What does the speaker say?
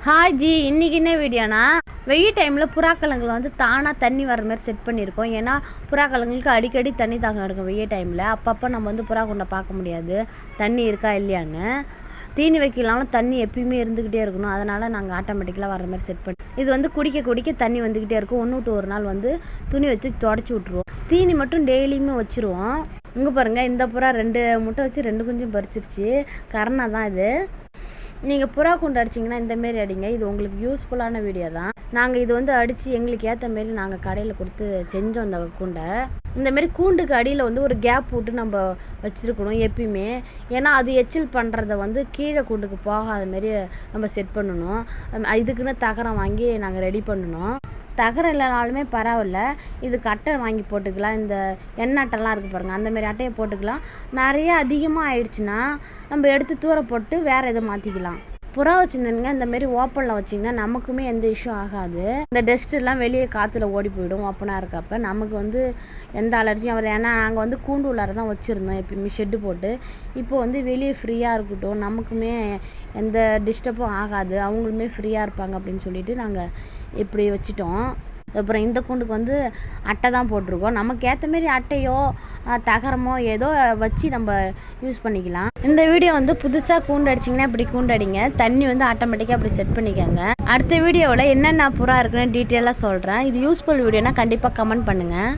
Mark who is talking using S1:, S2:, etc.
S1: Hi G, இன்றைக்கி என்ன வீடியோனா வெயில் டைமில் புறாக்கிழங்குல வந்து தானாக தண்ணி வர மாதிரி செட் பண்ணியிருக்கோம். ஏன்னா புறாக்கிழங்குக்கு அடிக்கடி தண்ணி தாகம் எடுக்கும் வெயில் டைமில். அப்பப்போ நம்ம வந்து புறா குண்டை பார்க்க முடியாது தண்ணி இருக்கா இல்லையான்னு. தீனி வைக்கலாலும் தண்ணி எப்பயுமே இருந்துக்கிட்டே இருக்கணும். அதனால் நாங்கள் ஆட்டோமேட்டிக்கலாக வர மாதிரி செட் பண்ணி இது வந்து குடிக்க தண்ணி வந்துக்கிட்டே இருக்கும். 1 விட்டு 1 நாள் வந்து துணி வச்சு தொடச்சி விட்ருவோம். தீனி மட்டும் டெய்லியுமே வச்சுருவோம். இங்கே பாருங்கள், இந்த புறா 2 முட்டை வச்சு 2 குஞ்சும் பறிச்சிருச்சு. கரணை தான் இது. நீங்கள் புறா கூண்டு அடிச்சிங்கன்னா இந்தமாரி அடிங்க. இது உங்களுக்கு யூஸ்ஃபுல்லான வீடியோ தான். நாங்கள் இது வந்து அடித்து எங்களுக்கு ஏற்ற மாரி நாங்கள் கடையில் கொடுத்து செஞ்சோம் இந்த கூண்டை. இந்தமாரி கூண்டுக்கு அடியில் வந்து ஒரு கேப் விட்டு நம்ம வச்சுருக்கணும் எப்பயுமே. ஏன்னா அது எச்சில் பண்ணுறத வந்து கீழே கூண்டுக்கு போகாத மாரி நம்ம செட் பண்ணணும். இதுக்குன்னு தகரம் வாங்கி நாங்கள் ரெடி பண்ணணும். தகரம் இல்லைனாலுமே பரவாயில்ல, இதுக்கு அட்டை வாங்கி போட்டுக்கலாம். இந்த எண்ணெய் அட்டைலாம் இருக்குது பாருங்கள், அந்தமாரி அட்டையை போட்டுக்கலாம். நிறைய அதிகமாக ஆயிடுச்சுன்னா நம்ம எடுத்து தூர போட்டு வேறு எதை மாற்றிக்கலாம். புறா வச்சுருந்தீங்க இந்தமாரி ஓப்பனில் வச்சிங்கன்னா நமக்குமே எந்த இஷ்யூ ஆகாது. இந்த டஸ்ட்டெல்லாம் வெளியே காற்றுல ஓடி போயிடும். ஓப்பனாக இருக்கப்போ நமக்கு வந்து எந்த அலர்ஜியும் ஆகாது. ஏன்னா நாங்கள் வந்து கூண்டு உள்ளார தான் வச்சுருந்தோம் எப்பயுமே ஷெட்டு போட்டு. இப்போ வந்து வெளியே ஃப்ரீயாக இருக்கட்டும், நமக்குமே எந்த டிஸ்டர்பும் ஆகாது, அவங்களுமே ஃப்ரீயாக இருப்பாங்க அப்படின்னு சொல்லிட்டு நாங்கள் இப்படி வச்சுட்டோம். அப்புறம் இந்த கூண்டுக்கு வந்து அட்டை தான் போட்டிருக்கோம். நமக்கு ஏற்ற மாரி அட்டையோ தகரமோ ஏதோ வச்சு நம்ம யூஸ் பண்ணிக்கலாம். இந்த வீடியோ வந்து புதுசாக கூண்டு அடிச்சிங்கன்னா இப்படி கூண்டு அடிங்க. தண்ணி வந்து ஆட்டோமேட்டிக்காக அப்படி செட் பண்ணிக்கோங்க. அடுத்த வீடியோவில் என்னென்ன புறா இருக்குன்னு டீட்டெயிலாக சொல்கிறேன். இது யூஸ்ஃபுல் வீடியோனா கண்டிப்பாக கமெண்ட் பண்ணுங்கள்.